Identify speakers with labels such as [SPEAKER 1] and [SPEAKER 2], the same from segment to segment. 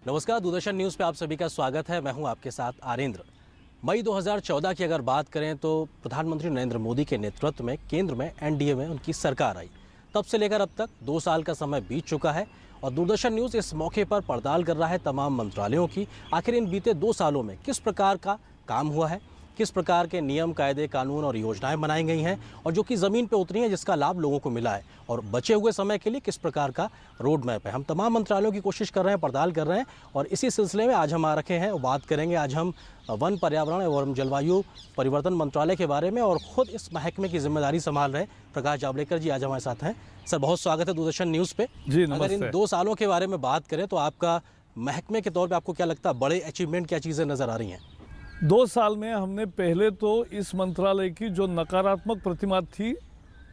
[SPEAKER 1] नमस्कार, दूरदर्शन न्यूज़ पे आप सभी का स्वागत है। मैं हूं आपके साथ आरेंद्र। मई 2014 की अगर बात करें तो प्रधानमंत्री नरेंद्र मोदी के नेतृत्व में केंद्र में एनडीए में उनकी सरकार आई। तब से लेकर अब तक 2 साल का समय बीत चुका है और दूरदर्शन न्यूज़ इस मौके पर पड़ताल कर रहा है तमाम मंत्रालयों की। आखिर इन बीते 2 सालों में किस प्रकार का काम हुआ है, किस प्रकार के नियम, कायदे, कानून और योजनाएं बनाई गई हैं और जो कि ज़मीन पे उतरी हैं, जिसका लाभ लोगों को मिला है, और बचे हुए समय के लिए किस प्रकार का रोड मैप है। हम तमाम मंत्रालयों की कोशिश कर रहे हैं, पड़ताल कर रहे हैं और इसी सिलसिले में आज हम आ रखे हैं। बात करेंगे आज हम वन, पर्यावरण एवं जलवायु परिवर्तन मंत्रालय के बारे में और ख़ुद इस महकमे की जिम्मेदारी संभाल रहे प्रकाश जावड़ेकर जी आज हमारे साथ हैं। सर, बहुत स्वागत है दूरदर्शन न्यूज़ पे जी। अगर इन 2 सालों के बारे में बात करें तो आपका महकमे के तौर पर आपको क्या लगता है, बड़े अचीवमेंट क्या चीज़ें नज़र आ रही हैं?
[SPEAKER 2] 2 साल में हमने पहले तो इस मंत्रालय की जो नकारात्मक प्रतिमा थी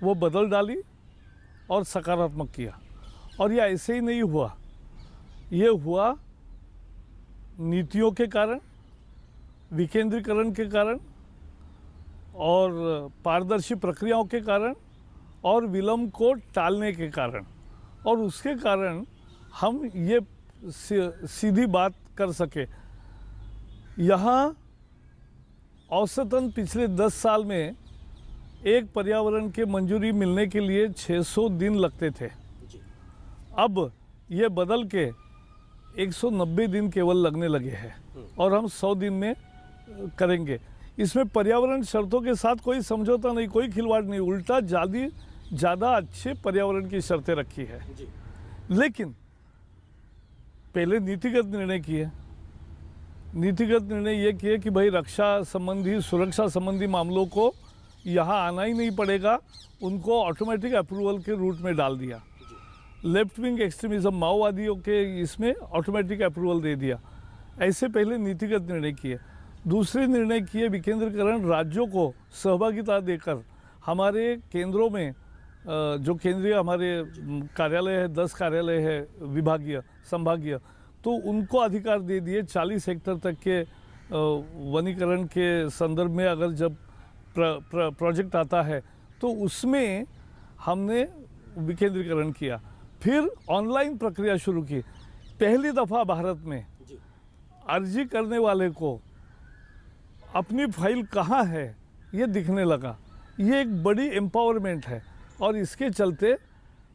[SPEAKER 2] वो बदल डाली और सकारात्मक किया। और ये ऐसे ही नहीं हुआ, ये हुआ नीतियों के कारण, विकेंद्रीकरण के कारण और पारदर्शी प्रक्रियाओं के कारण और विलंब को टालने के कारण। और उसके कारण हम ये सीधी बात कर सके। यहाँ औसतन पिछले 10 साल में एक पर्यावरण के मंजूरी मिलने के लिए 600 दिन लगते थे। अब ये बदल के 190 दिन केवल लगने लगे हैं और हम 100 दिन में करेंगे। इसमें पर्यावरण शर्तों के साथ कोई समझौता नहीं, कोई खिलवाड़ नहीं, उल्टा ज़्यादा अच्छे पर्यावरण की शर्तें रखी है। लेकिन पहले नीतिगत निर्णय किए। नीतिगत निर्णय ये किए कि भाई रक्षा संबंधी, सुरक्षा संबंधी मामलों को यहाँ आना ही नहीं पड़ेगा, उनको ऑटोमेटिक अप्रूवल के रूट में डाल दिया। लेफ्ट विंग एक्सट्रीमिज्म, माओवादियों के इसमें ऑटोमेटिक अप्रूवल दे दिया। ऐसे पहले नीतिगत निर्णय किए। दूसरे निर्णय किए विकेंद्रीकरण, राज्यों को सहभागिता देकर हमारे केंद्रों में जो केंद्रीय हमारे कार्यालय है, 10 कार्यालय है विभागीय, संभागीय, तो उनको अधिकार दे दिए 40 हेक्टेयर तक के वनीकरण के संदर्भ में। अगर जब प्रोजेक्ट आता है तो उसमें हमने विकेंद्रीकरण किया। फिर ऑनलाइन प्रक्रिया शुरू की। पहली दफ़ा भारत में अर्जी करने वाले को अपनी फाइल कहाँ है ये दिखने लगा। ये एक बड़ी एम्पावरमेंट है और इसके चलते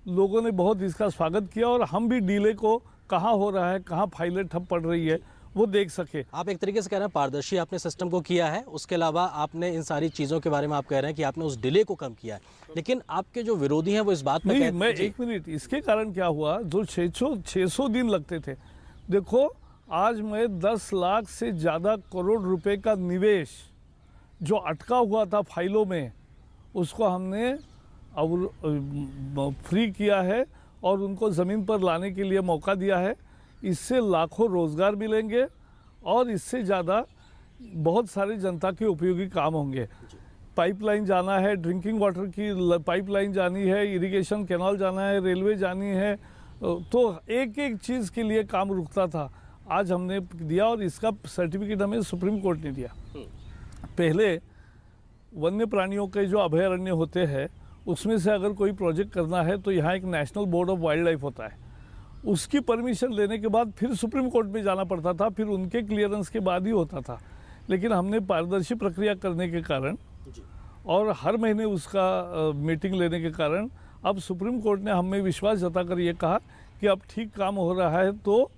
[SPEAKER 2] लोगों ने बहुत इसका स्वागत किया और हम भी डीले को कहाँ हो रहा है, कहाँ फाइलें ठप पड़ रही है, वो देख सके।
[SPEAKER 1] आप एक तरीके से कह रहे हैं पारदर्शी आपने सिस्टम को किया है, उसके अलावा आपने इन सारी चीज़ों के बारे में आप कह रहे हैं कि आपने उस डिले को कम किया है। लेकिन आपके जो विरोधी हैं वो इस बात में
[SPEAKER 2] नहीं, मैं एक मिनट, इसके कारण क्या हुआ, जो 600 दिन लगते थे, देखो आज मैं 10 लाख से ज़्यादा करोड़ रुपए का निवेश जो अटका हुआ था फाइलों में, उसको हमने फ्री किया है और उनको ज़मीन पर लाने के लिए मौका दिया है। इससे लाखों रोज़गार मिलेंगे और इससे ज़्यादा बहुत सारी जनता के उपयोगी काम होंगे। पाइपलाइन जाना है, ड्रिंकिंग वाटर की पाइपलाइन जानी है, इरिगेशन कैनाल जाना है, रेलवे जानी है, तो एक एक चीज़ के लिए काम रुकता था, आज हमने दिया और इसका सर्टिफिकेट हमें सुप्रीम कोर्ट ने दिया। पहले वन्य प्राणियों के जो अभयारण्य होते हैं उसमें से अगर कोई प्रोजेक्ट करना है तो यहाँ एक national board of wild life होता है, उसकी परमिशन लेने के बाद फिर सुप्रीम कोर्ट में जाना पड़ता था, फिर उनके क्लियरेंस के बाद ही होता था। लेकिन हमने पारदर्शी प्रक्रिया करने के कारण और हर महीने उसका मीटिंग लेने के कारण अब सुप्रीम कोर्ट ने हमें विश्वास जताकर ये कहा कि अब ठीक काम हो रहा है, तो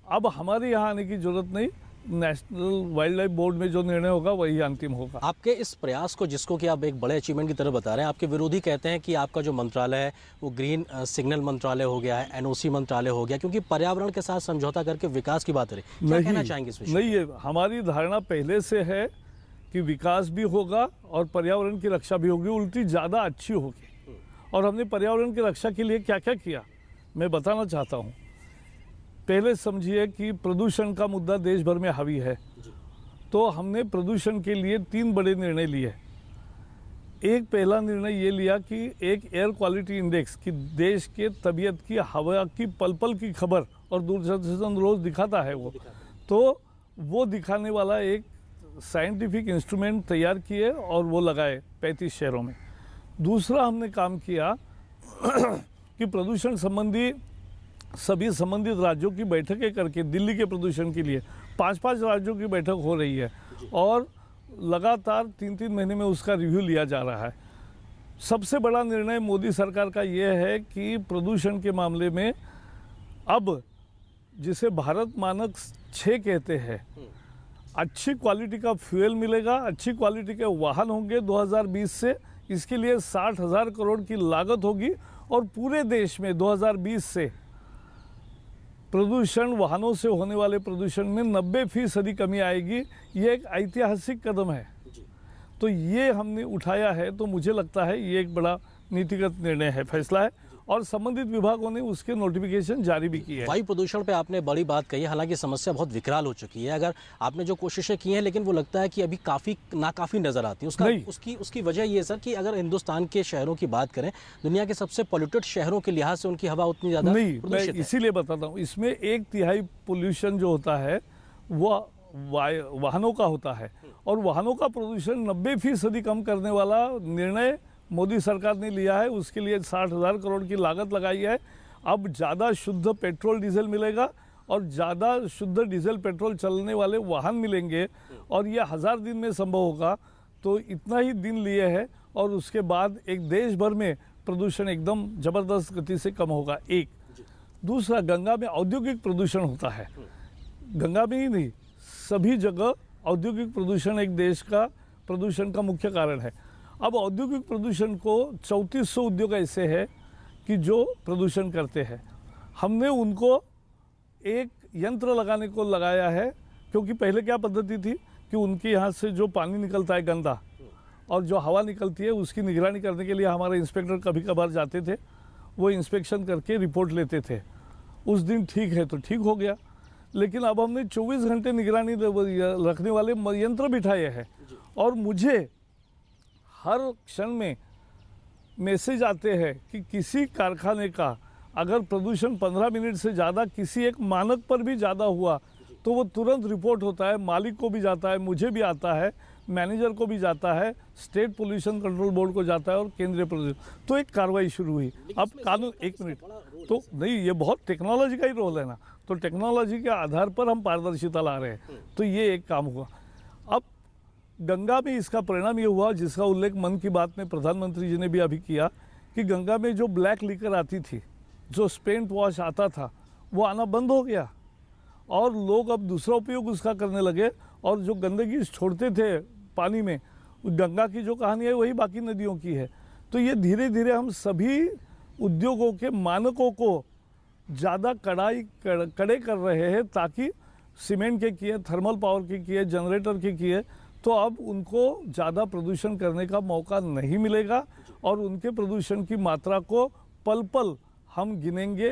[SPEAKER 2] अब हमारे यहाँ आने की ज़रूरत नहीं, नेशनल वाइल्ड लाइफ बोर्ड में जो निर्णय होगा वही अंतिम होगा।
[SPEAKER 1] आपके इस प्रयास को, जिसको कि आप एक बड़े अचीवमेंट की तरह बता रहे हैं, आपके विरोधी कहते हैं कि आपका जो मंत्रालय है वो ग्रीन सिग्नल मंत्रालय हो गया है, एनओसी मंत्रालय हो गया, क्योंकि पर्यावरण के साथ समझौता करके विकास की बात करें। क्या कहना चाहेंगे इस विषय?
[SPEAKER 2] नहीं, हमारी धारणा पहले से है कि विकास भी होगा और पर्यावरण की रक्षा भी होगी, उल्टी ज़्यादा अच्छी होगी। और हमने पर्यावरण की रक्षा के लिए क्या क्या किया मैं बताना चाहता हूँ। पहले समझिए कि प्रदूषण का मुद्दा देश भर में हावी है, तो हमने प्रदूषण के लिए 3 बड़े निर्णय लिए। एक पहला निर्णय ये लिया कि एक एयर क्वालिटी इंडेक्स की देश के तबीयत की, हवा की पल पल की खबर, और दूरदर्शन रोज दिखाता है तो वो दिखाने वाला एक साइंटिफिक इंस्ट्रूमेंट तैयार किए और वो लगाए 35 शहरों में। दूसरा हमने काम किया कि प्रदूषण संबंधी सभी संबंधित राज्यों की बैठकें करके दिल्ली के प्रदूषण के लिए 5-5 राज्यों की बैठक हो रही है और लगातार 3-3 महीने में उसका रिव्यू लिया जा रहा है। सबसे बड़ा निर्णय मोदी सरकार का ये है कि प्रदूषण के मामले में अब जिसे भारत मानक 6 कहते हैं, अच्छी क्वालिटी का फ्यूल मिलेगा, अच्छी क्वालिटी के वाहन होंगे 2020 से। इसके लिए 60,000 करोड़ की लागत होगी और पूरे देश में 2020 से प्रदूषण, वाहनों से होने वाले प्रदूषण में 90% कमी आएगी। ये एक ऐतिहासिक कदम है, तो ये हमने उठाया है। तो मुझे लगता है ये एक बड़ा नीतिगत निर्णय है, फैसला है और संबंधित विभागों ने उसके नोटिफिकेशन जारी भी किए हैं।
[SPEAKER 1] वायु प्रदूषण पे आपने बड़ी बात कही है, हालांकि समस्या बहुत विकराल हो चुकी है। अगर आपने जो कोशिशें की हैं, लेकिन वो लगता है कि अभी नाकाफी नजर आती है। उसकी वजह ये सर कि अगर हिंदुस्तान के शहरों की बात करें, दुनिया के सबसे पॉल्यूटेड शहरों के लिहाज से उनकी हवा उतनी ज्यादा
[SPEAKER 2] नहीं, मैं इसीलिए बताता हूँ। इसमें 1/3 पोल्यूशन जो होता है वो वाहनों का होता है और वाहनों का प्रदूषण 90% कम करने वाला निर्णय मोदी सरकार ने लिया है। उसके लिए 60,000 करोड़ की लागत लगाई है। अब ज़्यादा शुद्ध पेट्रोल डीजल मिलेगा और ज़्यादा शुद्ध डीजल पेट्रोल चलने वाले वाहन मिलेंगे और ये 1000 दिन में संभव होगा। तो इतना ही दिन लिए है और उसके बाद एक देश भर में प्रदूषण एकदम ज़बरदस्त गति से कम होगा। एक दूसरा, गंगा में औद्योगिक प्रदूषण होता है। गंगा में ही नहीं, सभी जगह औद्योगिक प्रदूषण एक देश का प्रदूषण का मुख्य कारण है। अब औद्योगिक प्रदूषण को 3400 उद्योग ऐसे हैं कि जो प्रदूषण करते हैं। हमने उनको एक यंत्र लगाने को लगाया है, क्योंकि पहले क्या पद्धति थी कि उनके यहाँ से जो पानी निकलता है गंदा और जो हवा निकलती है उसकी निगरानी करने के लिए हमारे इंस्पेक्टर कभी कभार जाते थे। वो इंस्पेक्शन करके रिपोर्ट लेते थे। उस दिन ठीक है तो ठीक हो गया, लेकिन अब हमने 24 घंटे निगरानी रखने वाले यंत्र बिठाए हैं और मुझे हर क्षण में मैसेज आते हैं कि किसी कारखाने का अगर प्रदूषण 15 मिनट से ज़्यादा किसी एक मानक पर भी ज़्यादा हुआ तो वो तुरंत रिपोर्ट होता है। मालिक को भी जाता है, मुझे भी आता है, मैनेजर को भी जाता है, स्टेट पोल्यूशन कंट्रोल बोर्ड को जाता है और केंद्रीय प्रदूषण। तो एक कार्रवाई शुरू हुई। अब कानून, एक मिनट, तो नहीं, ये बहुत टेक्नोलॉजी का ही रोल है ना, तो टेक्नोलॉजी के आधार पर हम पारदर्शिता ला रहे हैं। तो ये एक काम हुआ। अब गंगा में इसका परिणाम ये हुआ, जिसका उल्लेख मन की बात में प्रधानमंत्री जी ने भी अभी किया, कि गंगा में जो ब्लैक लिकर आती थी, जो स्पेंट वॉश आता था, वो आना बंद हो गया और लोग अब दूसरा उपयोग उसका करने लगे और जो गंदगी छोड़ते थे पानी में, गंगा की जो कहानी है वही बाकी नदियों की है। तो ये धीरे धीरे हम सभी उद्योगों के मानकों को ज़्यादा कड़े कर रहे हैं, ताकि सीमेंट के किए, थर्मल पावर के किए, जनरेटर के किए, तो अब उनको ज़्यादा प्रदूषण करने का मौका नहीं मिलेगा और उनके प्रदूषण की मात्रा को पल पल हम गिनेंगे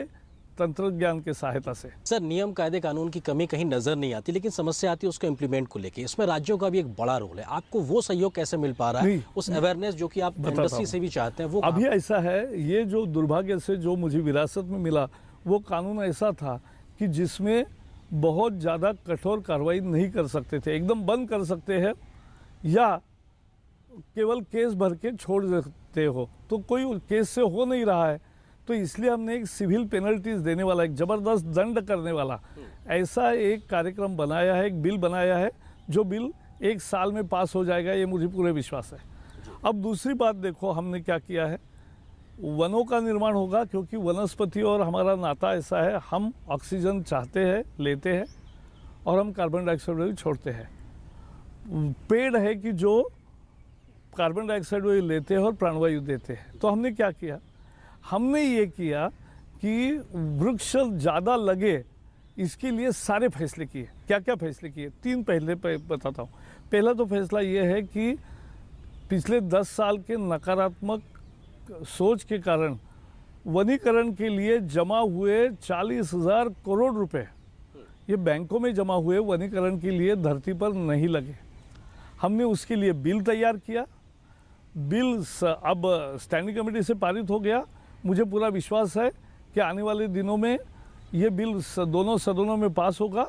[SPEAKER 2] तंत्र ज्ञान के सहायता से।
[SPEAKER 1] सर, नियम कायदे कानून की कमी कहीं नजर नहीं आती, लेकिन समस्या आती है उसको इम्प्लीमेंट को लेके। इसमें राज्यों का भी एक बड़ा रोल है। आपको वो सहयोग कैसे मिल पा रहा है, उस अवेयरनेस जो कि आप इंडस्ट्री से भी चाहते हैं? वो
[SPEAKER 2] अभी ऐसा है, ये जो दुर्भाग्य से जो मुझे विरासत में मिला, वो कानून ऐसा था कि जिसमें बहुत ज़्यादा कठोर कार्रवाई नहीं कर सकते थे। एकदम बंद कर सकते हैं या केवल केस भर के छोड़ देते हो, तो कोई केस से हो नहीं रहा है। तो इसलिए हमने एक सिविल पेनल्टीज देने वाला, एक ज़बरदस्त दंड करने वाला ऐसा एक कार्यक्रम बनाया है, एक बिल बनाया है, जो बिल 1 साल में पास हो जाएगा, ये मुझे पूरे विश्वास है। अब दूसरी बात देखो, हमने क्या किया है, वनों का निर्माण होगा, क्योंकि वनस्पति और हमारा नाता ऐसा है, हम ऑक्सीजन चाहते हैं, लेते हैं और हम कार्बन डाइऑक्साइड भी छोड़ते हैं। पेड़ है कि जो कार्बन डाइऑक्साइड लेते हैं और प्राणवायु देते हैं। तो हमने क्या किया, हमने ये किया कि वृक्ष ज़्यादा लगे, इसके लिए सारे फैसले किए। क्या क्या फैसले किए? 3 पहले बताता हूँ। पहला तो फैसला ये है कि पिछले 10 साल के नकारात्मक सोच के कारण वनीकरण के लिए जमा हुए 40,000 करोड़ रुपए, ये बैंकों में जमा हुए वनीकरण के लिए धरती पर नहीं लगे। हमने उसके लिए बिल तैयार किया। बिल अब स्टैंडिंग कमेटी से पारित हो गया। मुझे पूरा विश्वास है कि आने वाले दिनों में ये बिल दोनों सदनों में पास होगा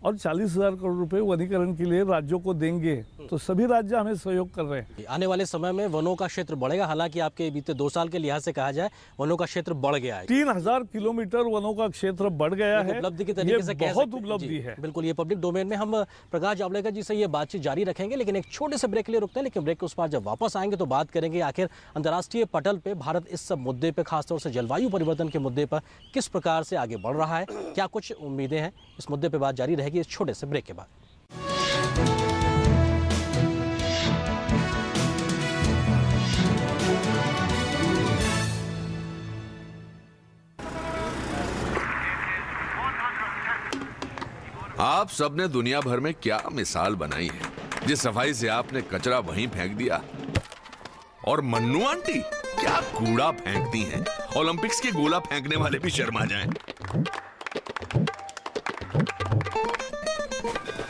[SPEAKER 2] और 40,000 करोड़ रुपए वनीकरण के लिए राज्यों को देंगे, तो सभी राज्य हमें सहयोग कर रहे हैं।
[SPEAKER 1] आने वाले समय में वनों का क्षेत्र बढ़ेगा, हालांकि आपके बीते 2 साल के लिहाज से कहा जाए वनों का क्षेत्र बढ़ गया है।
[SPEAKER 2] 3000 किलोमीटर वनों का क्षेत्र बढ़ गया है,
[SPEAKER 1] उपलब्धि की तरीके से कह
[SPEAKER 2] बहुत
[SPEAKER 1] सकते हैं।
[SPEAKER 2] उपलब्धि
[SPEAKER 1] जी,
[SPEAKER 2] है।
[SPEAKER 1] बिल्कुल, ये पब्लिक डोमेन में। हम प्रकाश जावड़ेकर जी से ये बातचीत जारी रखेंगे, लेकिन एक छोटे से ब्रेक के लिए रुकते हैं। लेकिन ब्रेक के उस पार जब वापस आएंगे तो बात करेंगे आखिर अंतर्राष्ट्रीय पटल पे भारत इस सब मुद्दे पे, खासतौर से जलवायु परिवर्तन के मुद्दे पर किस प्रकार से आगे बढ़ रहा है, क्या कुछ उम्मीदें हैं। इस मुद्दे पे बात जारी रहेगी इस छोटे से ब्रेक के बाद।
[SPEAKER 3] आप सबने दुनिया भर में क्या मिसाल बनाई है, जिस सफाई से आपने कचरा वहीं फेंक दिया। और मन्नू आंटी क्या कूड़ा फेंकती हैं, ओलंपिक्स के गोला फेंकने वाले भी शर्मा जाएं।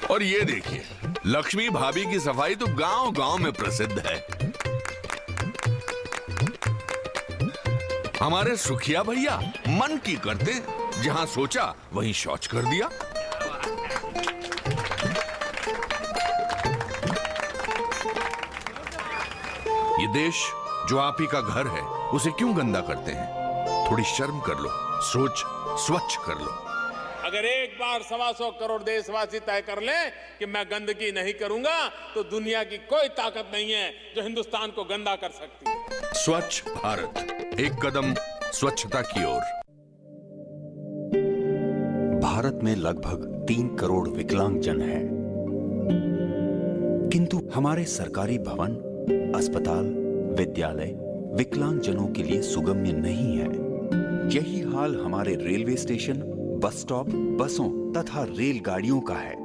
[SPEAKER 3] और ये देखिए, लक्ष्मी भाभी की सफाई तो गांव-गांव में प्रसिद्ध है। हमारे सुखिया भैया मन की करते, जहां सोचा वहीं शौच कर दिया। ये देश जो आप ही का घर है, उसे क्यों गंदा करते हैं? थोड़ी शर्म कर लो, सोच स्वच्छ कर लो।
[SPEAKER 4] अगर एक बार 125 करोड़ देशवासी तय कर लें कि मैं गंदगी नहीं करूंगा, तो दुनिया की कोई ताकत नहीं है जो हिंदुस्तान को गंदा कर सकती है।
[SPEAKER 3] स्वच्छ भारत, एक कदम स्वच्छता की ओर।
[SPEAKER 5] भारत में लगभग 3 करोड़ विकलांगजन हैं, किंतु हमारे सरकारी भवन, अस्पताल, विद्यालय विकलांगजनों के लिए सुगम्य नहीं है। यही हाल हमारे रेलवे स्टेशन, बस स्टॉप, बसों तथा रेलगाड़ियों का है।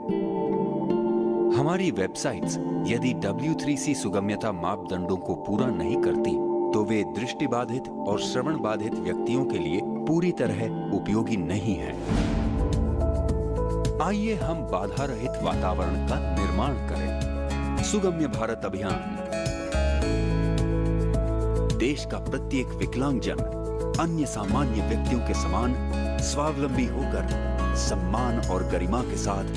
[SPEAKER 5] हमारी वेबसाइट्स यदि W3C सुगम्यता मापदंडों को पूरा नहीं करती, तो वे दृष्टिबाधित और श्रवण बाधित व्यक्तियों के लिए पूरी तरह उपयोगी नहीं है। आइए हम बाधा रहित वातावरण का निर्माण करें। सुगम्य भारत अभियान। देश का प्रत्येक विकलांगजन अन्य सामान्य व्यक्तियों के समान स्वावलंबी होकर सम्मान और गरिमा के साथ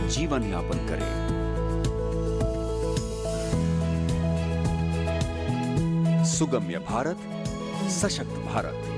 [SPEAKER 5] जीवन यापन करे। सुगम्य भारत, सशक्त भारत।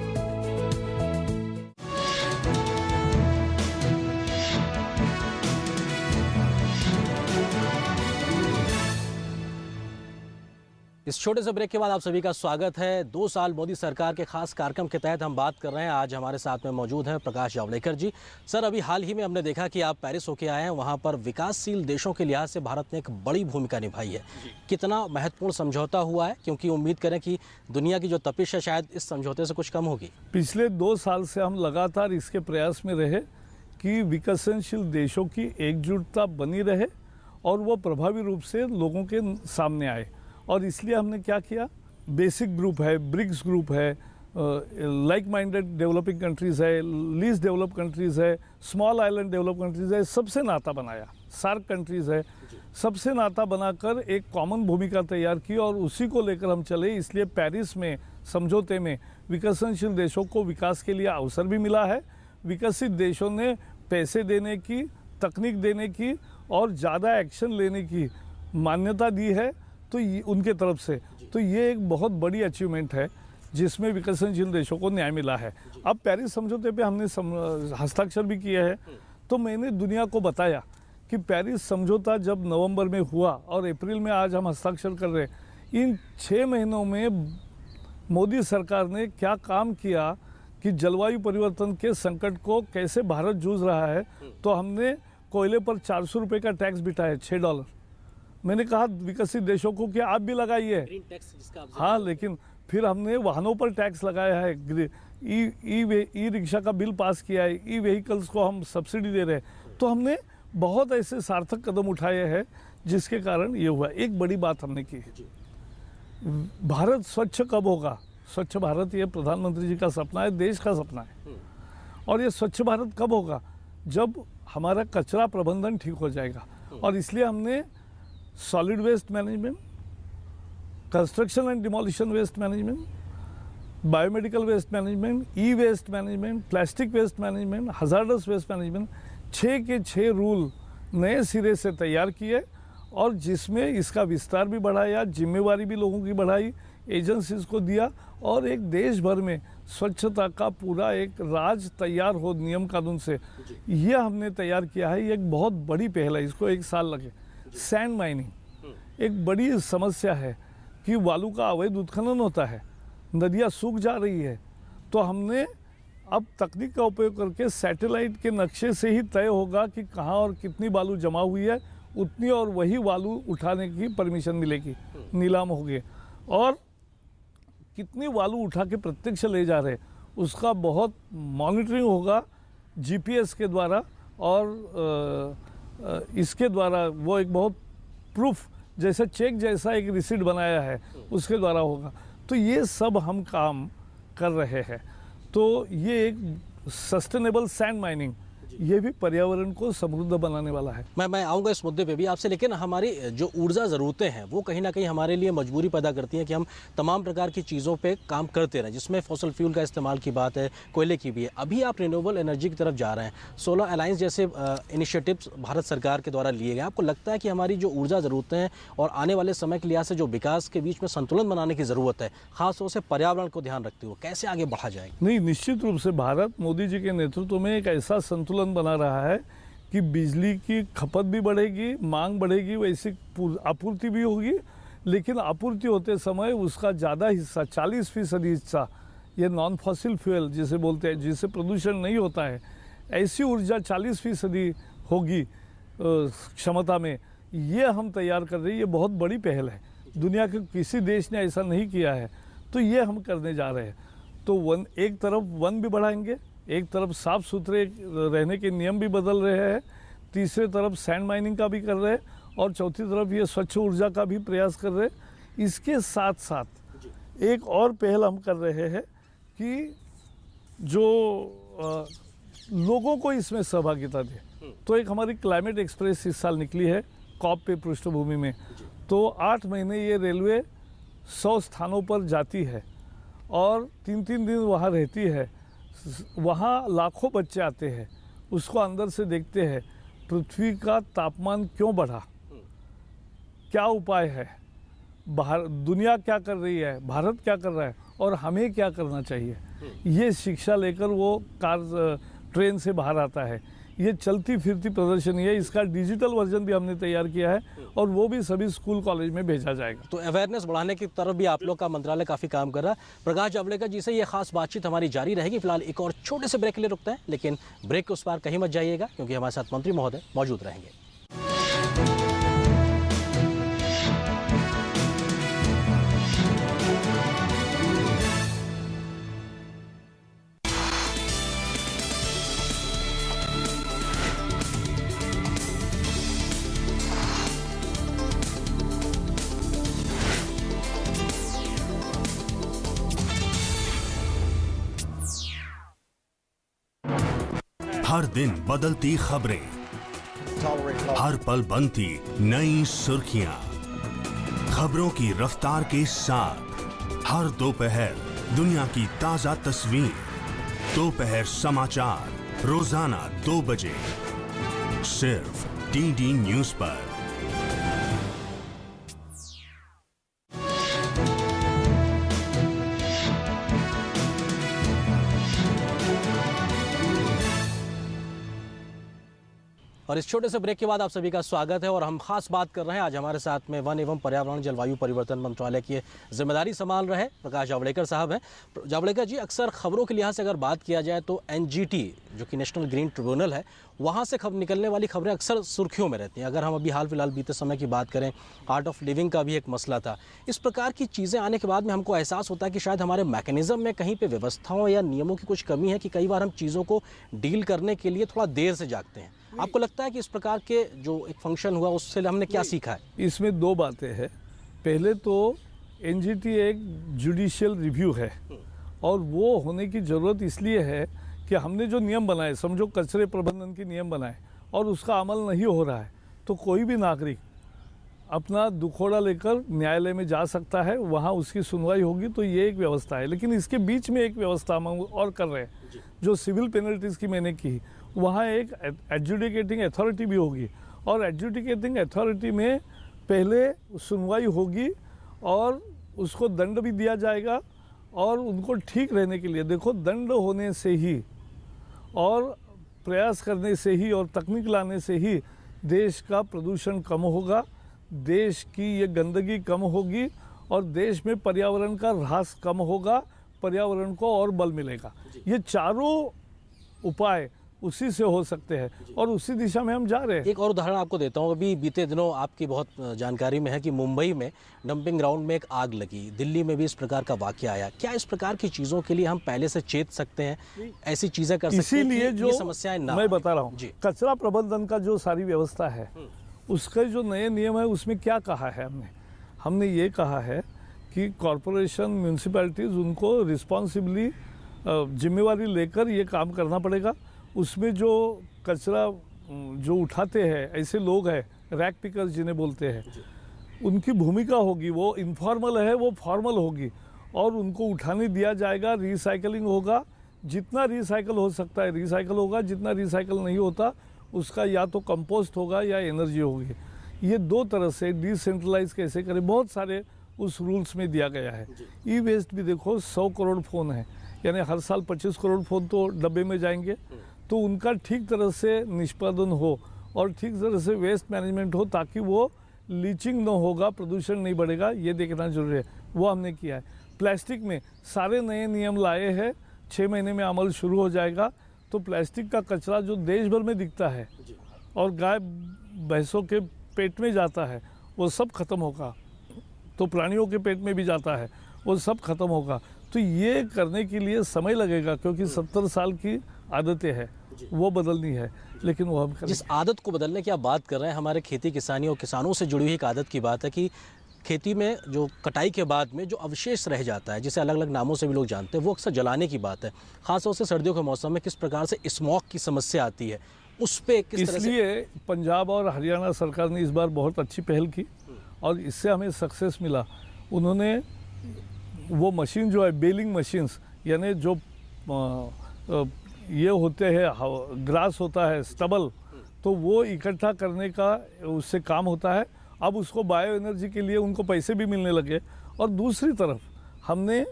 [SPEAKER 1] इस छोटे से ब्रेक के बाद आप सभी का स्वागत है। 2 साल मोदी सरकार के खास कार्यक्रम के तहत हम बात कर रहे हैं। आज हमारे साथ में मौजूद हैं प्रकाश जावड़ेकर जी। सर, अभी हाल ही में हमने देखा कि आप पेरिस होके आए हैं, वहाँ पर विकासशील देशों के लिहाज से भारत ने एक बड़ी भूमिका निभाई है। कितना महत्वपूर्ण समझौता हुआ है, क्योंकि उम्मीद करें कि दुनिया की जो तपिश है शायद इस समझौते से कुछ कम होगी।
[SPEAKER 2] पिछले 2 साल से हम लगातार इसके प्रयास में रहे कि विकसनशील देशों की एकजुटता बनी रहे और वो प्रभावी रूप से लोगों के सामने आए। और इसलिए हमने क्या किया, बेसिक ग्रुप है, ब्रिक्स ग्रुप है, लाइक माइंडेड डेवलपिंग कंट्रीज़ है, लीस्ट डेवलप कंट्रीज़ है, स्मॉल आइलैंड डेवलप कंट्रीज़ है, सबसे नाता बनाया। सार्क कंट्रीज़ है, सबसे नाता बनाकर एक कॉमन भूमिका तैयार की और उसी को लेकर हम चले। इसलिए पेरिस में समझौते में विकसनशील देशों को विकास के लिए अवसर भी मिला है। विकसित देशों ने पैसे देने की, तकनीक देने की और ज़्यादा एक्शन लेने की मान्यता दी है, तो उनके तरफ से तो ये एक बहुत बड़ी अचीवमेंट है जिसमें विकसनशील देशों को न्याय मिला है। अब पेरिस समझौते पे हमने हस्ताक्षर भी किए हैं। तो मैंने दुनिया को बताया कि पेरिस समझौता जब नवंबर में हुआ और अप्रैल में आज हम हस्ताक्षर कर रहे हैं, इन 6 महीनों में मोदी सरकार ने क्या काम किया कि जलवायु परिवर्तन के संकट को कैसे भारत जूझ रहा है। तो हमने कोयले पर 400 रुपये का टैक्स बिठाया, $6। मैंने कहा विकसित देशों को कि आप भी लगाइए। हाँ, लेकिन फिर हमने वाहनों पर टैक्स लगाया है, ई रिक्शा का बिल पास किया है, ई व्हीकल्स को हम सब्सिडी दे रहे हैं। तो हमने बहुत ऐसे सार्थक कदम उठाए हैं जिसके कारण ये हुआ। एक बड़ी बात हमने की, भारत स्वच्छ कब होगा? स्वच्छ भारत ये प्रधानमंत्री जी का सपना है, देश का सपना है। और ये स्वच्छ भारत कब होगा? जब हमारा कचरा प्रबंधन ठीक हो जाएगा। और इसलिए हमने solid waste management, construction and demolition waste management, biomedical waste management, e waste management, plastic waste management, hazardous waste management, 6 के 6 रूल नए सिरे से तैयार किए और जिसमें इसका विस्तार भी बढ़ाया, जिम्मेवारी भी लोगों की बढ़ाई, एजेंसीज को दिया और एक देश भर में स्वच्छता का पूरा एक राज तैयार हो नियम कानून से, ये हमने तैयार किया है। ये एक बहुत बड़ी पहल है, इसको 1 साल लगे। सैंड माइनिंग एक बड़ी समस्या है कि बालू का अवैध उत्खनन होता है, नदियाँ सूख जा रही है, तो हमने अब तकनीक का उपयोग करके सैटेलाइट के नक्शे से ही तय होगा कि कहाँ और कितनी बालू जमा हुई है, उतनी और वही बालू उठाने की परमिशन मिलेगी, नीलाम होगी। और कितनी बालू उठा के प्रत्यक्ष ले जा रहे उसका बहुत मॉनिटरिंग होगा जीपीएस के द्वारा, और इसके द्वारा वो एक बहुत प्रूफ जैसे चेक जैसा एक रिसीट बनाया है उसके द्वारा होगा। तो ये सब हम काम कर रहे हैं। तो ये एक सस्टेनेबल सैंड माइनिंग, ये भी पर्यावरण को समृद्ध बनाने वाला है।
[SPEAKER 1] मैं आऊँगा इस मुद्दे पे भी आपसे, लेकिन हमारी जो ऊर्जा ज़रूरतें हैं वो कहीं ना कहीं हमारे लिए मजबूरी पैदा करती हैं कि हम तमाम प्रकार की चीज़ों पे काम करते रहें, जिसमें फॉसल फ्यूल का इस्तेमाल की बात है, कोयले की भी है। अभी आप रिन्यूएबल एनर्जी की तरफ जा रहे हैं, सोलर अलायंस जैसे इनिशिएटिव्स भारत सरकार के द्वारा लिए गए। आपको लगता है कि हमारी जो ऊर्जा ज़रूरतें हैं और आने वाले समय के लिहाज से जो विकास के बीच में संतुलन बनाने की ज़रूरत है, खासतौर से पर्यावरण को ध्यान रखते हुए, कैसे आगे बढ़ा जाएगा?
[SPEAKER 2] नहीं, निश्चित रूप से भारत मोदी जी के नेतृत्व में एक ऐसा संतुलन बना रहा है कि बिजली की खपत भी बढ़ेगी, मांग बढ़ेगी, वैसी आपूर्ति भी होगी, लेकिन आपूर्ति होते समय उसका ज़्यादा हिस्सा 40% हिस्सा ये नॉन फॉसिल फ्यूल जिसे बोलते हैं, जिससे प्रदूषण नहीं होता है, ऐसी ऊर्जा 40% होगी क्षमता में, ये हम तैयार कर रहे हैं। ये बहुत बड़ी पहल है, दुनिया के किसी देश ने ऐसा नहीं किया है, तो ये हम करने जा रहे हैं। तो एक तरफ वन भी बढ़ाएंगे, एक तरफ साफ सुथरे रहने के नियम भी बदल रहे हैं, तीसरे तरफ सैंड माइनिंग का भी कर रहे हैं, और चौथी तरफ ये स्वच्छ ऊर्जा का भी प्रयास कर रहे हैं। इसके साथ साथ एक और पहल हम कर रहे हैं कि जो लोगों को इसमें सहभागिता दे। तो एक हमारी क्लाइमेट एक्सप्रेस इस साल निकली है कॉप पे पृष्ठभूमि में। तो 8 महीने ये रेलवे 100 स्थानों पर जाती है और 3-3 दिन वहाँ रहती है। वहाँ लाखों बच्चे आते हैं, उसको अंदर से देखते हैं, पृथ्वी का तापमान क्यों बढ़ा, क्या उपाय है, दुनिया क्या कर रही है, भारत क्या कर रहा है और हमें क्या करना चाहिए। ये शिक्षा लेकर वो ट्रेन से बाहर आता है। ये चलती फिरती प्रदर्शनी है, इसका डिजिटल वर्जन भी हमने तैयार किया है और वो भी सभी स्कूल कॉलेज में भेजा जाएगा।
[SPEAKER 1] तो अवेयरनेस बढ़ाने की तरफ भी आप लोग का मंत्रालय काफ़ी काम कर रहा है। प्रकाश जावड़ेकर जी से ये खास बातचीत हमारी जारी रहेगी। फिलहाल एक और छोटे से ब्रेक के लिए रुकते हैं, लेकिन ब्रेक के उस पार कहीं मत जाइएगा, क्योंकि हमारे साथ मंत्री महोदय मौजूद रहेंगे।
[SPEAKER 6] हर दिन बदलती खबरें, हर पल बनती नई सुर्खियां, खबरों की रफ्तार के साथ हर दोपहर दुनिया की ताजा तस्वीर। दोपहर समाचार रोजाना 2 बजे सिर्फ डीडी न्यूज पर।
[SPEAKER 1] और इस छोटे से ब्रेक के बाद आप सभी का स्वागत है और हम खास बात कर रहे हैं। आज हमारे साथ में वन एवं पर्यावरण जलवायु परिवर्तन मंत्रालय की जिम्मेदारी संभाल रहे प्रकाश जावड़ेकर साहब हैं। जावड़ेकर जी, अक्सर खबरों के लिहाज से अगर बात किया जाए तो एनजीटी जो कि नेशनल ग्रीन ट्रिब्यूनल है, वहाँ से निकलने वाली खबरें अक्सर सुर्खियों में रहती हैं। अगर हम अभी हाल फिलहाल बीते समय की बात करें, आर्ट ऑफ लिविंग का भी एक मसला था। इस प्रकार की चीज़ें आने के बाद में हमको एहसास होता है कि शायद हमारे मैकेनिज्म में कहीं पे व्यवस्थाओं या नियमों की कुछ कमी है कि कई बार हम चीज़ों को डील करने के लिए थोड़ा देर से जागते हैं। आपको लगता है कि इस प्रकार के जो एक फंक्शन हुआ उससे हमने क्या सीखा है?
[SPEAKER 2] इसमें 2 बातें हैं। पहले तो एनजीटी एक जुडिशियल रिव्यू है और वो होने की ज़रूरत इसलिए है कि हमने जो नियम बनाए, समझो कचरे प्रबंधन के नियम बनाए और उसका अमल नहीं हो रहा है, तो कोई भी नागरिक अपना दुखोड़ा लेकर न्यायालय में जा सकता है, वहाँ उसकी सुनवाई होगी। तो ये एक व्यवस्था है। लेकिन इसके बीच में एक व्यवस्था हम और कर रहे हैं, जो सिविल पेनल्टीज़ की मैंने की, वहाँ एक एडजुडिकेटिंग अथॉरिटी भी होगी और एडजुडिकेटिंग अथॉरिटी में पहले सुनवाई होगी और उसको दंड भी दिया जाएगा और उनको ठीक रहने के लिए, देखो दंड होने से ही और प्रयास करने से ही और तकनीक लाने से ही देश का प्रदूषण कम होगा, देश की ये गंदगी कम होगी और देश में पर्यावरण का ह्रास कम होगा, पर्यावरण को और बल मिलेगा। ये चारों उपाय उसी से हो सकते हैं और उसी दिशा में हम जा रहे हैं।
[SPEAKER 1] एक और उदाहरण आपको देता हूँ। अभी बीते दिनों आपकी बहुत जानकारी में है कि मुंबई में डंपिंग ग्राउंड में एक आग लगी, दिल्ली में भी इस प्रकार का वाकया आया। क्या इस प्रकार की चीज़ों के लिए हम पहले से चेत सकते हैं, ऐसी चीज़ें कर सकते हैं
[SPEAKER 2] इसीलिए जो
[SPEAKER 1] समस्याएं ना
[SPEAKER 2] मैं बता रहा हूँ,
[SPEAKER 1] जी।
[SPEAKER 2] कचरा प्रबंधन का जो सारी व्यवस्था है उसके जो नए नियम है उसमें क्या कहा है हमने ये कहा है कि कॉरपोरेशन, म्यूनिसिपैलिटीज़ उनको रिस्पॉन्सिबली जिम्मेवारी लेकर ये काम करना पड़ेगा। उसमें जो कचरा जो उठाते हैं ऐसे लोग हैं, रैक पिकर्स जिन्हें बोलते हैं, उनकी भूमिका होगी, वो इनफॉर्मल है वो फॉर्मल होगी और उनको उठाने दिया जाएगा, रिसाइकलिंग होगा, जितना रिसाइकल हो सकता है रिसाइकल होगा, जितना रिसाइकल नहीं होता उसका या तो कंपोस्ट होगा या एनर्जी होगी। ये दो तरह से डिसेंट्रलाइज कैसे करें, बहुत सारे उस रूल्स में दिया गया है। ई वेस्ट भी देखो 100 करोड़ फ़ोन है, यानी हर साल 25 करोड़ फ़ोन तो डब्बे में जाएंगे, तो उनका ठीक तरह से निष्पादन हो और ठीक तरह से वेस्ट मैनेजमेंट हो ताकि वो लीचिंग न होगा, प्रदूषण नहीं बढ़ेगा, ये देखना जरूरी है। वो हमने किया है। प्लास्टिक में सारे नए नियम लाए हैं, 6 महीने में अमल शुरू हो जाएगा। तो प्लास्टिक का कचरा जो देश भर में दिखता है और गाय भैंसों के पेट में जाता है वो सब खत्म होगा, तो प्राणियों के पेट में भी जाता है वो सब खत्म होगा। तो ये करने के लिए समय लगेगा क्योंकि 70 साल की आदतें हैं, वो बदलनी है, लेकिन वो हम
[SPEAKER 1] जिस आदत को बदलने की आप बात कर रहे हैं, हमारे खेती किसानी और किसानों से जुड़ी हुई एक आदत की बात है कि खेती में जो कटाई के बाद में जो अवशेष रह जाता है, जिसे अलग अलग नामों से भी लोग जानते हैं, वो अक्सर जलाने की बात है। खासतौर से सर्दियों के मौसम में किस प्रकार से स्मॉग की समस्या आती है, उस पे किस तरह से।
[SPEAKER 2] इसलिए पंजाब और हरियाणा सरकार ने इस बार बहुत अच्छी पहल की और इससे हमें सक्सेस मिला। उन्होंने वो मशीन जो है बेलिंग मशीन्स, यानी जो ये होते हैं ग्रास होता है स्टबल, तो वो इकट्ठा करने का उससे काम होता है। अब उसको बायो एनर्जी के लिए उनको पैसे भी मिलने लगे। और दूसरी तरफ हमने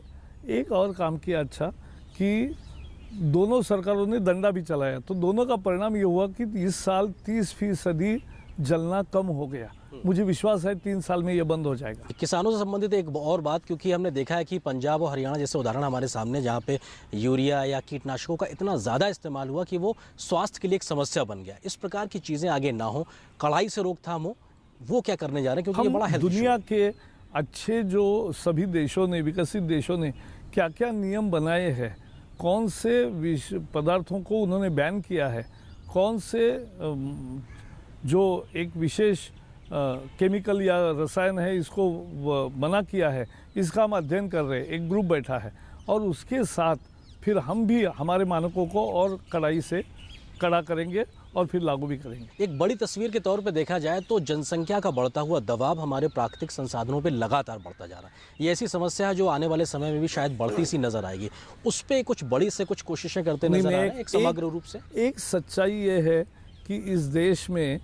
[SPEAKER 2] एक और काम किया अच्छा कि दोनों सरकारों ने डंडा भी चलाया, तो दोनों का परिणाम ये हुआ कि इस साल 30% जलना कम हो गया। मुझे विश्वास है 3 साल में ये बंद हो जाएगा।
[SPEAKER 1] किसानों से संबंधित एक और बात, क्योंकि हमने देखा है कि पंजाब और हरियाणा जैसे उदाहरण हमारे सामने, जहाँ पे यूरिया या कीटनाशकों का इतना ज़्यादा इस्तेमाल हुआ कि वो स्वास्थ्य के लिए एक समस्या बन गया। इस प्रकार की चीज़ें आगे ना हो, कड़ाई से रोकथाम हो, वो क्या करने जा रहे हैं? क्योंकि ये बड़ा हेल्थ इशू है।
[SPEAKER 2] दुनिया के अच्छे जो सभी देशों ने, विकसित देशों ने क्या क्या नियम बनाए हैं, कौन से पदार्थों को उन्होंने बैन किया है, कौन से जो एक विशेष केमिकल या रसायन है इसको मना किया है, इसका हम अध्ययन कर रहे हैं। एक ग्रुप बैठा है और उसके साथ फिर हम भी हमारे मानकों को और कड़ाई से कड़ा करेंगे और फिर लागू भी करेंगे।
[SPEAKER 1] एक बड़ी तस्वीर के तौर पे देखा जाए तो जनसंख्या का बढ़ता हुआ दबाव हमारे प्राकृतिक संसाधनों पे लगातार बढ़ता जा रहा है। ये ऐसी समस्या है जो आने वाले समय में भी शायद बढ़ती सी नजर आएगी। उस पे कुछ बड़ी से कुछ कोशिशें करते नजर आ रहे हैं एक समग्र रूप से।
[SPEAKER 2] एक सच्चाई ये है कि इस देश में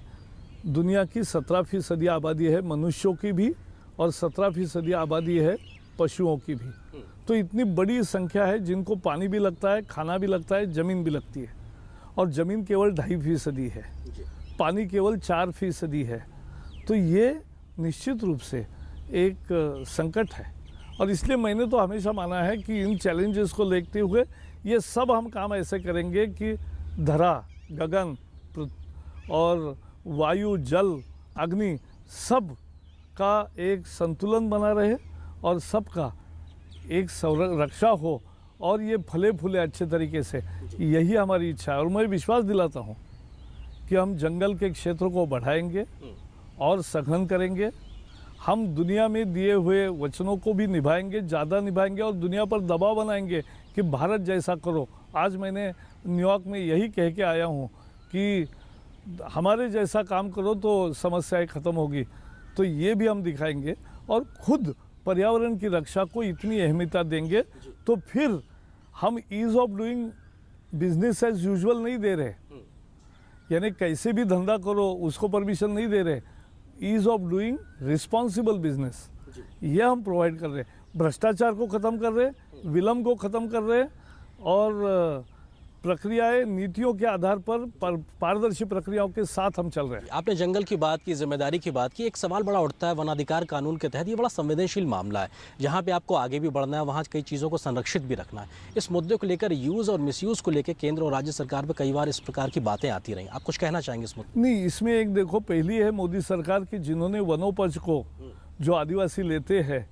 [SPEAKER 2] दुनिया की 17% आबादी है मनुष्यों की भी और 17% आबादी है पशुओं की भी। तो इतनी बड़ी संख्या है जिनको पानी भी लगता है, खाना भी लगता है, जमीन भी लगती है। और ज़मीन केवल 2.5% है, पानी केवल 4% है। तो ये निश्चित रूप से एक संकट है और इसलिए मैंने तो हमेशा माना है कि इन चैलेंजेस को देखते हुए ये सब हम काम ऐसे करेंगे कि धरा, गगन और वायु, जल, अग्नि सब का एक संतुलन बना रहे और सबका एक रक्षा हो और ये फले फूले अच्छे तरीके से। यही हमारी इच्छा है और मैं विश्वास दिलाता हूँ कि हम जंगल के क्षेत्रों को बढ़ाएंगे और सघन करेंगे। हम दुनिया में दिए हुए वचनों को भी निभाएंगे, ज़्यादा निभाएंगे और दुनिया पर दबाव बनाएंगे कि भारत जैसा करो। आज मैंने न्यूयॉर्क में यही कह के आया हूँ कि हमारे जैसा काम करो तो समस्याएं खत्म होगी। तो ये भी हम दिखाएंगे और खुद पर्यावरण की रक्षा को इतनी अहमियत देंगे तो फिर हम ease of doing business as usual नहीं दे रहे। यानी कैसे भी धंधा करो उसको परमिशन नहीं दे रहे। Ease of doing responsible business ये हम प्रोवाइड कर रहे हैं। भ्रष्टाचार को ख़त्म कर रहे हैं, विलम्ब को ख़त्म कर रहे हैं और प्रक्रियाएं नीतियों के आधार पर पारदर्शी प्रक्रियाओं के साथ हम चल रहे हैं।
[SPEAKER 1] आपने जंगल की बात की, जिम्मेदारी की बात की। एक सवाल बड़ा उठता है, वनाधिकार कानून के तहत ये बड़ा संवेदनशील मामला है, जहाँ पे आपको आगे भी बढ़ना है, वहाँ कई चीज़ों को संरक्षित भी रखना है। इस मुद्दे को लेकर यूज़ और मिसयूज़ को लेकर केंद्र और राज्य सरकार पर कई बार इस प्रकार की बातें आती रही। आप कुछ कहना चाहेंगे इस मुद्दे?
[SPEAKER 2] नहीं, इसमें एक देखो, पहली है मोदी सरकार की, जिन्होंने वनोपज को जो आदिवासी लेते हैं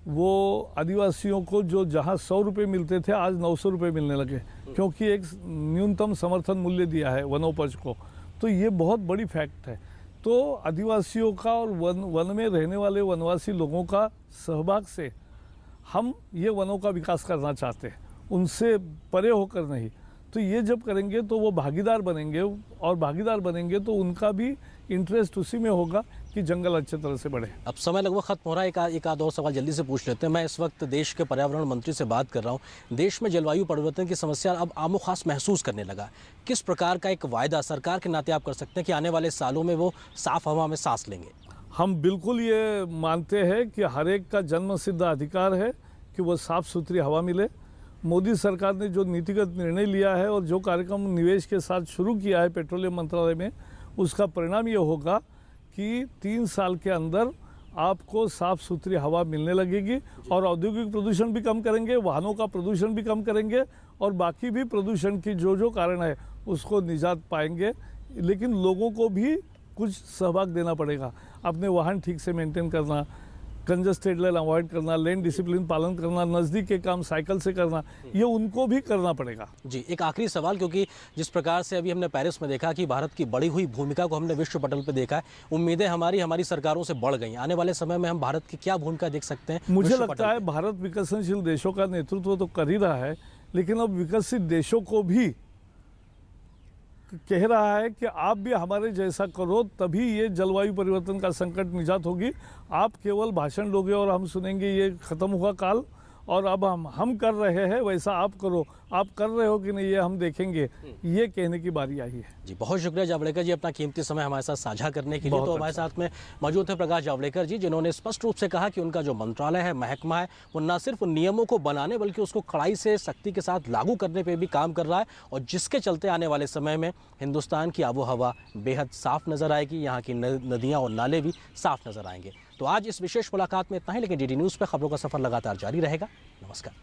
[SPEAKER 2] वो आदिवासियों को जो जहाँ 100 रुपये मिलते थे आज 900 रुपये मिलने लगे, क्योंकि एक न्यूनतम समर्थन मूल्य दिया है वनोपज को। तो ये बहुत बड़ी फैक्ट है। तो आदिवासियों का और वन में रहने वाले वनवासी लोगों का सहभाग से हम ये वनों का विकास करना चाहते हैं, उनसे परे होकर नहीं। तो ये जब करेंगे तो वो भागीदार बनेंगे, और भागीदार बनेंगे तो उनका भी इंटरेस्ट उसी में होगा कि जंगल अच्छे तरह से बढ़े।
[SPEAKER 1] अब समय लगभग खत्म हो रहा है, एक आध और सवाल जल्दी से पूछ लेते हैं। मैं इस वक्त देश के पर्यावरण मंत्री से बात कर रहा हूँ। देश में जलवायु परिवर्तन की समस्या अब आमो खास महसूस करने लगा। किस प्रकार का एक वायदा सरकार के नाते आप कर सकते हैं कि आने वाले सालों में वो साफ हवा में सांस लेंगे?
[SPEAKER 2] हम बिल्कुल ये मानते हैं कि हर एक का जन्मसिद्ध अधिकार है कि वो साफ सुथरी हवा मिले। मोदी सरकार ने जो नीतिगत निर्णय लिया है और जो कार्यक्रम निवेश के साथ शुरू किया है पेट्रोलियम मंत्रालय में, उसका परिणाम ये होगा कि 3 साल के अंदर आपको साफ सुथरी हवा मिलने लगेगी और औद्योगिक प्रदूषण भी कम करेंगे, वाहनों का प्रदूषण भी कम करेंगे और बाकी भी प्रदूषण की जो कारण है उसको निजात पाएंगे। लेकिन लोगों को भी कुछ सहभाग देना पड़ेगा। अपने वाहन ठीक से मेंटेन करना, कंजस्टेड लेन अवॉइड करना, लेन डिसिप्लिन पालन करना, नज़दीक के काम साइकिल से करना, ये उनको भी करना पड़ेगा।
[SPEAKER 1] जी, एक आखिरी सवाल, क्योंकि जिस प्रकार से अभी हमने पेरिस में देखा कि भारत की बढ़ी हुई भूमिका को हमने विश्व पटल पर देखा है, उम्मीदें हमारी सरकारों से बढ़ गई। आने वाले समय में हम भारत की क्या भूमिका देख सकते हैं?
[SPEAKER 2] मुझे लगता है भारत विकसनशील देशों का नेतृत्व तो कर ही रहा है, लेकिन अब विकसित देशों को भी कह रहा है कि आप भी हमारे जैसा करो, तभी ये जलवायु परिवर्तन का संकट निजात होगी। आप केवल भाषण दोगे और हम सुनेंगे ये खत्म हुआ काल, और अब हम कर रहे हैं वैसा आप करो, आप कर रहे हो कि नहीं ये हम देखेंगे, ये कहने की बारी आई है।
[SPEAKER 1] जी, बहुत शुक्रिया जावड़ेकर जी अपना कीमती समय हमारे साथ साझा करने के लिए। तो हमारे साथ में मौजूद थे प्रकाश जावड़ेकर जी, जिन्होंने स्पष्ट रूप से कहा कि उनका जो मंत्रालय है, महकमा है, वो न सिर्फ नियमों को बनाने बल्कि उसको कड़ाई से सख्ती के साथ लागू करने पर भी काम कर रहा है, और जिसके चलते आने वाले समय में हिंदुस्तान की आबो हवा बेहद साफ नजर आएगी, यहाँ की नदियाँ और नाले भी साफ नजर आएंगे। तो आज इस विशेष मुलाकात में इतना ही, लेकिन डीडी न्यूज़ पर खबरों का सफर लगातार जारी रहेगा। नमस्कार।